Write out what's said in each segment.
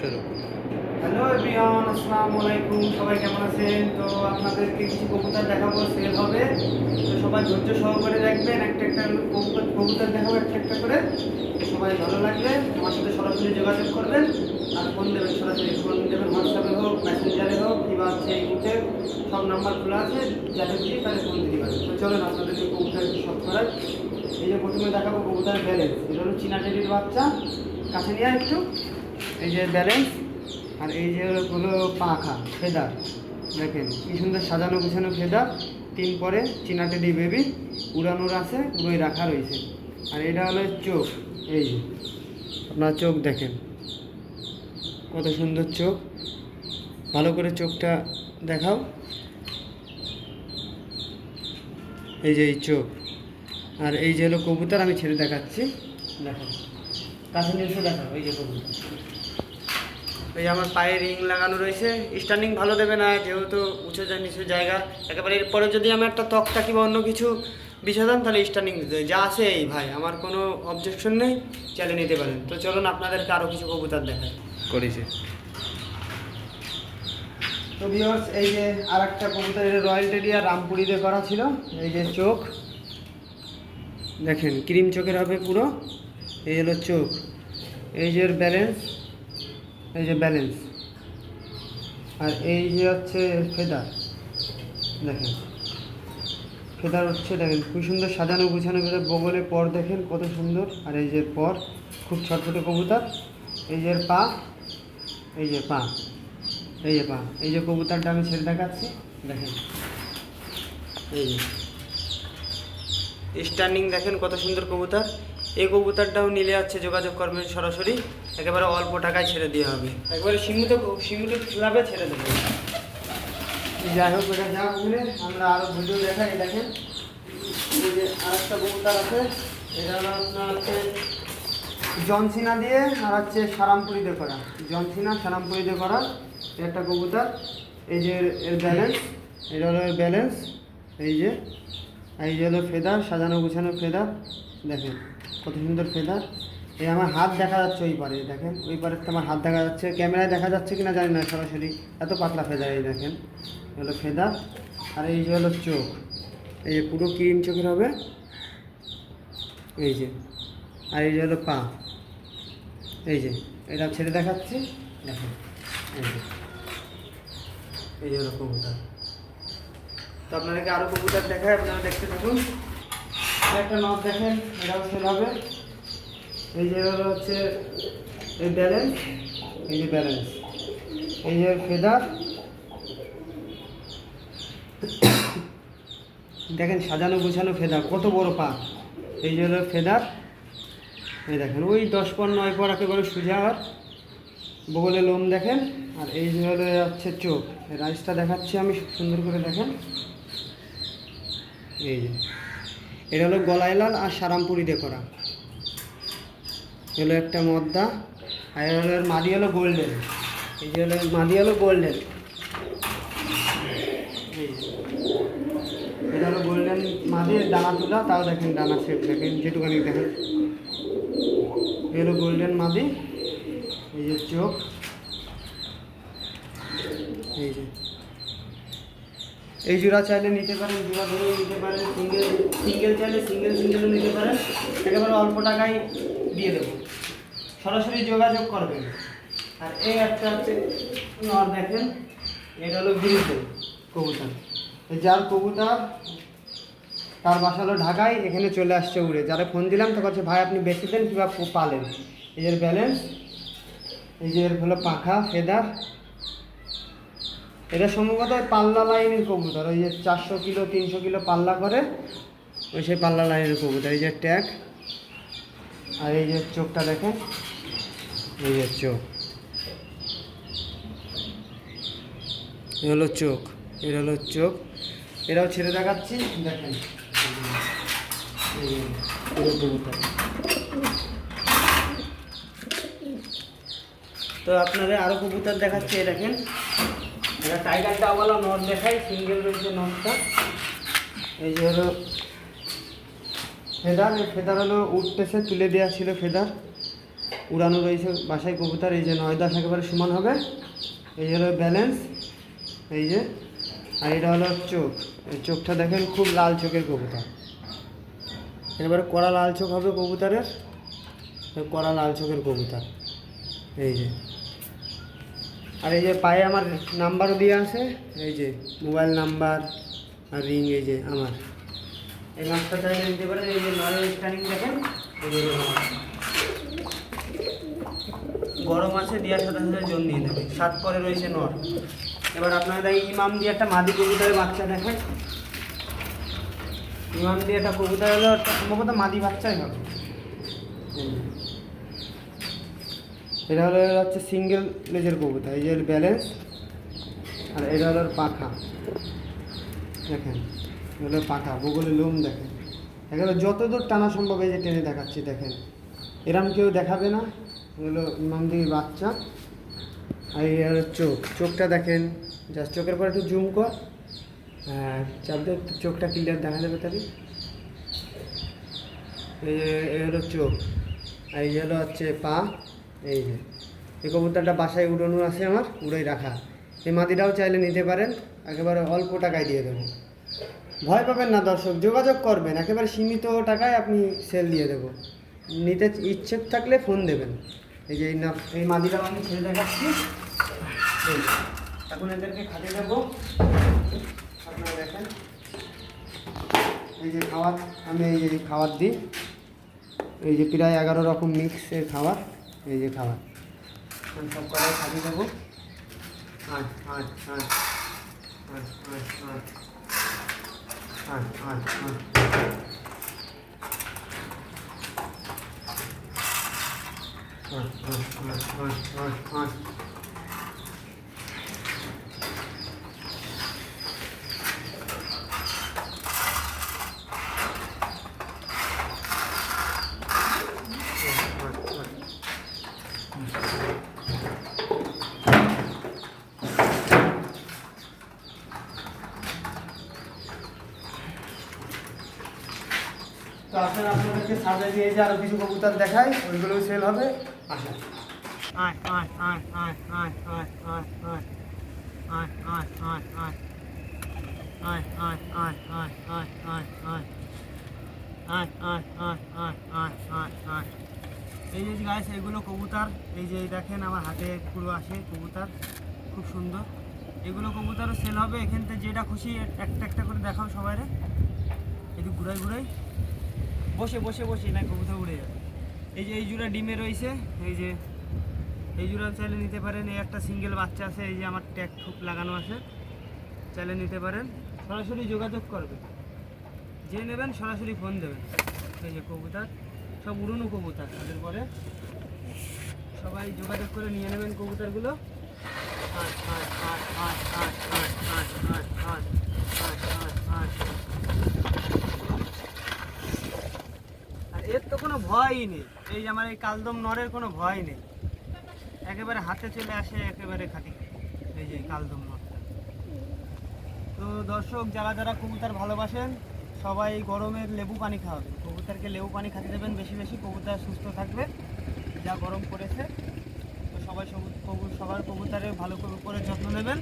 চলো। Hello everyone, আসসালামু আলাইকুম। সবাই কেমন আছেন? তো আপনাদেরকে কিছু কবুতর দেখাবো, সেল হবে। তো সবাই ধৈর্য সহকারে দেখবেন, একটা একটা কবুতর দেখাবো একটা একটা করে। সবাই ভালো লাগলে আমার সাথে সরাসরি যোগাযোগ করবেন আর ফোন দেবেন, সরাসরি ফোন দেবেন, হোয়াটসঅ্যাপে হোক, মেসেঞ্জারে হোক, কিংবা হচ্ছে এই মুহূর্তে সব নাম্বার খোলা আছে, যাদের দিয়ে তাদের ফোন দিতে পারেন। তো চলেন আপনাদেরকে কবুতর সব করার। এই যে প্রথমে দেখাবো কবুতরের ব্যালেন্স। এটা হলো চীনা টেডির বাচ্চা, কাছে নিয়ে একটু। এই যে ব্যালেন্স, আর এই যে হলো পাখা ফেদার, দেখেন কি সুন্দর সাজানো গুছানো ফেদার। 3 পরে চীনা টেডি বেবি, উড়ানোর আছে, উড়োই রাখা রয়েছে। আর এটা হলো চোখ, এই যে আপনার চোখ দেখেন কত সুন্দর চোখ। ভালো করে চোখটা দেখাও। এই যে এই চোখ। আর এই যে হলো কবুতর, আমি ছেড়ে দেখাচ্ছি, দেখো কাছে নিয়ে এসে দেখাও। এই যে কবুতর, এই যে আমার পায়ে রিং লাগানো রয়েছে। স্ট্যান্ডিং ভালো দেবে না, যেহেতু উঁচু যায় নিচু জায়গা একেবারে। এরপরে যদি আমি একটা তক্তা কিংবা অন্য কিছু বিছাতাম তাহলে স্ট্যান্ডিং দিতে হয়। যা আছে এই ভাই, আমার কোনো অবজেকশন নেই, চালিয়ে নিতে পারেন। তো চলুন আপনাদেরকে আরও কিছু কবুতর দেখাই। করেছে। তো ভিউয়ার্স, এই যে আর একটা কবুতর, এটা রয়্যাল টেডি আর রামপুরিতে করা ছিল। এই যে চোখ দেখেন, ক্রিম চোখের হবে পুরো। এই হলো চোখ। এই যে ব্যালেন্স, এই যে ব্যালেন্স। আর এই যে হচ্ছে ফেদার, দেখেন ফেদার হচ্ছে, দেখেন খুব সুন্দর সাজানো গুছানো ফেদার। বগলে পর দেখেন কত সুন্দর। আর এই যে পর, খুব ছটফটে কবুতর। এই যে পা, এই যে পা, এই যে পা। এই যে কবুতরটা আমি ছেড়ে দেখাচ্ছি, দেখেন এই যে স্ট্যান্ডিং দেখেন কত সুন্দর কবুতর। এই কবুতরটাও নিলে যাচ্ছে যোগাযোগ করবেন সরাসরি, একেবারে অল্প টাকায় ছেড়ে দেওয়া হবে, একবারে সীমিত লাভে ছেড়ে দেবো। যাই হোক, এটা যা বলে আমরা আরও ভিডিও দেখাই। দেখেন এই যে আর একটা কবুতর আছে, এটা হলো আপনার হচ্ছে জনসিনা দিয়ে আর হচ্ছে সারামপুরিতে করা। জনসিনা সারামপুরিতে করা একটা কবুতর। এই যে এর ব্যালেন্স, এটা হলো এর ব্যালেন্স। এই যে হলো ফেদার, সাজানো গুছানো ফেদার, দেখেন কত সুন্দর ফেদার। এই আমার হাত দেখা যাচ্ছে ওই পারে, দেখেন ওই পারে তো আমার হাত দেখা যাচ্ছে। ক্যামেরায় দেখা যাচ্ছে কিনা জানি না, সরাসরি এত পাতলা ফেদার। এই দেখেন হলো ফেদার। আর এই যে হলো চোখ, এই যে পুরো ক্রিম চোখের হবে, এই যে। আর এই যে হলো পা, এই যে এটা ছেড়ে দেখাচ্ছি, দেখেন এই যে হলো কবুতর। তো আপনাদেরকে আরও কবুতর দেখায়, আপনারা দেখতে থাকুন। একটা নখ দেখেন, এটাও সেল হবে। এই যে হলো হচ্ছে এই ব্যালেন্স, এই যে ব্যালেন্স, এই যে ফেদার, দেখেন সাজানো গুছানো ফেদার, কত বড় পা। এই যে হলো ফেদার, এই দেখেন ওই 10 পর 9 পর একেবারে সোজা। আর বগলে লোম দেখেন। আর এই যে হলো হচ্ছে চোখ, রাইসটা দেখাচ্ছি আমি সুন্দর করে, দেখেন এই যে এটা হলো গলায় লাল আর সারামপুরিতে করা। হলো একটা মদ্দা। আর হলো এর মাদি হলো গোল্ডেন। এই যে হলো মাদি হলো গোল্ডেন, এই যে এটা হলো গোল্ডেন মাদির ডানা তুলা, তাও দেখেন ডানা শেপ দেখেন যেটুকানি দেখেন। এই হলো গোল্ডেন মাদি। এই যে চোখ, এই যে এই জোড়া চাইলে নিতে পারেন, জোড়া ধরেও নিতে পারেন, সিঙ্গেল চাইলে সিঙ্গেলও নিতে পারেন। একেবারে অল্প টাকায় দিয়ে দেবো, সরাসরি যোগাযোগ করবেন। আর এই একটা হচ্ছে নর, দেখেন এটা হলো গিরিতে কবুতর। যার কবুতর তার বাসা হলো ঢাকায়, এখানে চলে আসছে উড়ে। যারা ফোন দিলাম তো বলছে ভাই আপনি বেশি দেন কিংবা পালেন। এই যে ব্যালেন্স, এই যে এর হলো পাখা ফেদার। এটা সম্ভবত পাল্লা লাইনের কবুতর, ওই যে 400 কিলো 300 কিলো পাল্লা করে, ওই সেই পাল্লা লাইনের কবুতর। এই যে ট্যাগ। আর এই যে চোখটা দেখেন, এই যে চোখ, এ হলো চোখ, এটা হলো চোখ। এটাও ছেড়ে দেখাচ্ছি, দেখেন এই যে পুরো কবুতর। তো আপনাদের আরও কবুতর দেখাচ্ছি, এই দেখেন এটা টাইগার ডাওয়ালা নট দেখাই, সিঙ্গেল রয়েছে নটটা। এই যে হলো ফেদার, এই ফেদার হলো উঠতেছে, তুলে দেওয়া ছিল ফেদার। উড়ানো রয়েছে বাসায় কবুতর। এই যে 9-10 একেবারে সমান হবে। এই হলো ব্যালেন্স, এই যে। আর এটা হলো চোখ, এই চোখটা দেখেন খুব লাল চোখের কবুতর, একেবারে কড়া লাল চোখ হবে কবুতরের, কড়া লাল চোখের কবুতর। এই যে, আর এই যে পায়ে আমার নাম্বারও দেওয়া আছে, এই যে মোবাইল নাম্বার আর রিং, এই যে আমার। এই মাছটা চাইলে নিতে পারেন। এই যে নরের স্ট্যান্ডিং দেখেন, এই যে গরম আছে, দেওয়ার সাথে সাথে জল দিয়ে দেবে। 7 পরে রয়েছে নর। এবার আপনারা ইমাম দিয়ে একটা মাদি কবুতরের বাচ্চা দেখেন। ইমাম দিয়ে একটা কবুতর হলো, সম্ভবত মাদি বাচ্চাই হবে। এটা হচ্ছে সিঙ্গেল লেজের কবুতর। এই যে ব্যালেন্স, আর এটা হলো পাখা দেখেন, এগুলো পাখা, বগলের লোম দেখেন। এগুলো যতদূর টানা সম্ভব এই যে টেনে দেখাচ্ছি দেখেন, এরম কেউ দেখাবে না। এগুলো ইমামদির বাচ্চা। আর এই হলো চোখ, চোখটা দেখেন, জাস্ট চোখের পর একটু জুম কর, হ্যাঁ চাপ দিয়ে চোখটা ক্লিয়ার দেখা যাবে তাহলে। এই হলো চোখ, আর এই হলো হচ্ছে পা। এই যে এই কবুতরটা বাসায় উড়ানো আছে আমার, উড়াই রাখা। এই মাদিটাও চাইলে নিতে পারেন, একেবারে অল্প টাকায় দিয়ে দেবো। ভয় পাবেন না দর্শক, যোগাযোগ করবেন, একেবারে সীমিত টাকায় আপনি সেল দিয়ে দেবো। নিতে ইচ্ছে থাকলে ফোন দেবেন। এই যে এই মাদিটাও আমি ছেড়ে দেখাচ্ছি। এখন এদেরকে খাতে দেবো, আপনারা দেখেন। এই যে খাবার, আমি এই যে খাবার দিই, এই যে প্রায় 11 রকম মিক্সের খাবার। এই যে খাবার আমি সব কটাই খাতে দেবো। তো আপনারা আপনাদেরকে সামনে দিয়ে যে আরো কিছু কবুতর দেখাই, ওইগুলোও সেল হবে। আসেন। এই যে গাইস, এইগুলো কবুতর। এই যে দেখেন আমার হাতে পুরো আসে কবুতর, খুব সুন্দর। এগুলো কবুতরও সেল হবে। এখান থেকে যেটা খুশি একটা একটা করে দেখাও সবাই রে। একটু ঘুরাই ঘুরাই, বসে বসে বসে না কবুতর উড়ে যাবে। এই যে এই জোড়া ডিমে রয়েছে, এই যে এই জোড়া চাইলে নিতে পারেন। এই একটা সিঙ্গেল বাচ্চা আছে, এই যে আমার ট্যাগ ঠুক লাগানো আছে, চাইলে নিতে পারেন। সরাসরি যোগাযোগ করবে, যে নেবেন সরাসরি ফোন দেবেন। এই যে কবুতর, সব উড়নো কবুতর, তাদের পরে সবাই যোগাযোগ করে নিয়ে নেবেন কবুতরগুলো। আর এর তো কোনো ভয়ই নেই। এই যে আমার এই কালদম নরের কোনো ভয় নেই, একেবারে হাতে চলে আসে, একেবারে খাঁটি। এই যে কালদম নরটা। তো দর্শক, যারা যারা কবুতর ভালোবাসেন, সবাই গরমের লেবু পানি খাওয়াবেন, কবুতরকে লেবু পানি খেতে দেবেন বেশি বেশি, কবুতর সুস্থ থাকবে। যা গরম পড়েছে, তো সবাই সবার কবুতরের ভালো করে যত্ন নেবেন।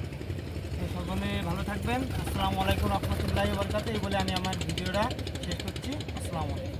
তো সকলে ভালো থাকবেন। আসসালামু আলাইকুম রহমতুল্লাহি ওয়া বারাকাতুহু। এই বলে আমি আমার ভিডিওটা শেষ করছি। আসসালামু আলাইকুম।